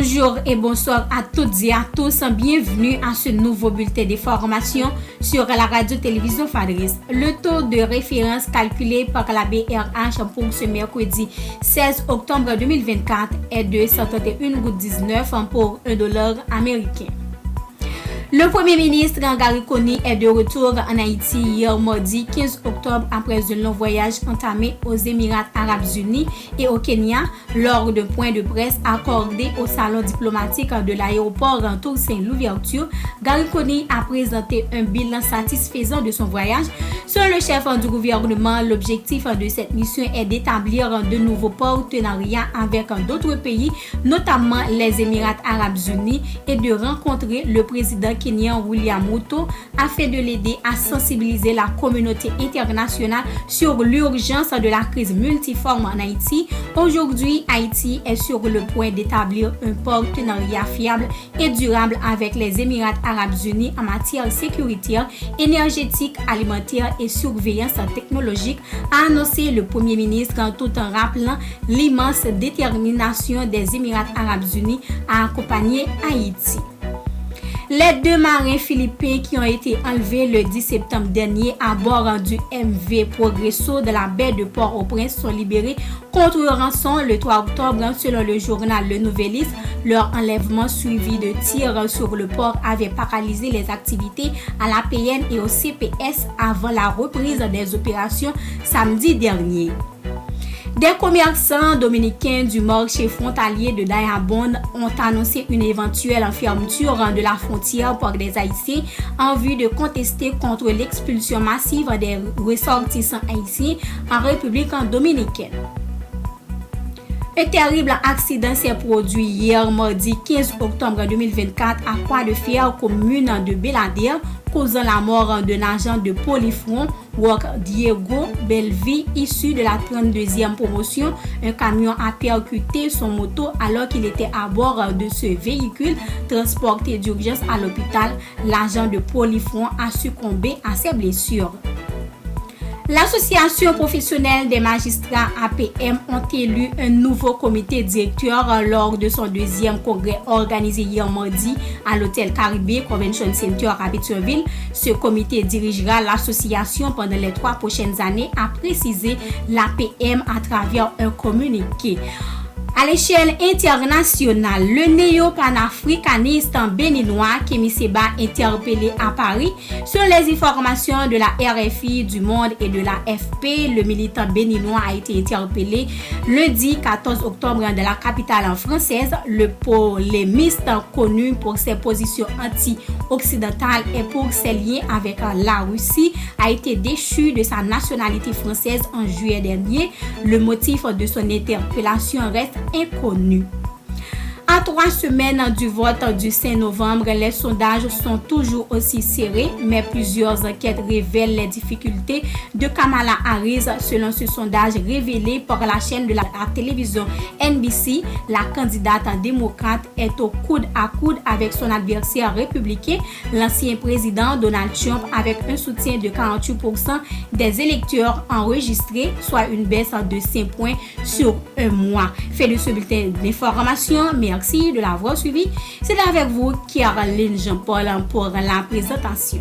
Bonjour et bonsoir à toutes et à tous. Bienvenue à ce nouveau bulletin d'information sur la radio-télévision Fadris. Le taux de référence calculé par la BRH pour ce mercredi 16 octobre 2024 est de 131,19 pour $1 américain. Le Premier ministre Gary Coney est de retour en Haïti hier mardi 15 octobre après un long voyage entamé aux Émirats arabes unis et au Kenya lors d'un point de presse accordé au salon diplomatique de l'aéroport Toussaint Louverture. Gary Coney a présenté un bilan satisfaisant de son voyage. Selon le chef du gouvernement, l'objectif de cette mission est d'établir de nouveaux partenariats avec d'autres pays, notamment les Émirats arabes unis, et de rencontrer le président kenyan William Ruto afin de l'aider à sensibiliser la communauté internationale sur l'urgence de la crise multiforme en Haïti. Aujourd'hui, Haïti est sur le point d'établir un partenariat fiable et durable avec les Émirats arabes unis en matière sécuritaire, énergétique, alimentaire et surveillance technologique, a annoncé le Premier ministre tout en rappelant l'immense détermination des Émirats arabes unis à accompagner Haïti. Les deux marins philippins qui ont été enlevés le 10 septembre dernier à bord du MV Progresso de la baie de Port-au-Prince sont libérés contre rançon le 3 octobre selon le journal Le Nouvelliste. Leur enlèvement suivi de tirs sur le port avait paralysé les activités à l'APN et au CPS avant la reprise des opérations samedi dernier. Des commerçants dominicains du marché frontalier de Dayabon ont annoncé une éventuelle fermeture de la frontière pour des Haïtiens en vue de contester contre l'expulsion massive des ressortissants haïtiens en République dominicaine. Un terrible accident s'est produit hier mardi 15 octobre 2024 à Croix-de-Fer, commune de Belader, causant la mort d'un agent de Polyfront, Walk Diego Belvi, issu de la 32e promotion. Un camion a percuté son moto alors qu'il était à bord de ce véhicule transporté d'urgence à l'hôpital. L'agent de Polyfront a succombé à ses blessures. L'Association professionnelle des magistrats APM ont élu un nouveau comité directeur lors de son deuxième congrès organisé hier mardi à l'hôtel Caribé Convention Center à Pétionville. Ce comité dirigera l'association pendant les 3 prochaines années, a précisé l'APM à travers un communiqué. À l'échelle internationale, le néo-panafricaniste béninois Kémy Séba interpellé à Paris. Sur les informations de la RFI, du Monde et de la FP, le militant béninois a été interpellé lundi 14 octobre dans la capitale française. Le polémiste, connu pour ses positions anti-occidentales et pour ses liens avec la Russie, a été déchu de sa nationalité française en juillet dernier. Le motif de son interpellation reste inconnu. À 3 semaines du vote du 5 novembre, les sondages sont toujours aussi serrés, mais plusieurs enquêtes révèlent les difficultés de Kamala Harris. Selon ce sondage révélé par la chaîne de la télévision NBC, la candidate démocrate est au coude à coude avec son adversaire républicain, l'ancien président Donald Trump, avec un soutien de 48% des électeurs enregistrés, soit une baisse de 5 points sur un mois. Fait de ce bulletin d'information, merci de l'avoir suivi. C'est avec vous Caroline Jean-Paul pour la présentation.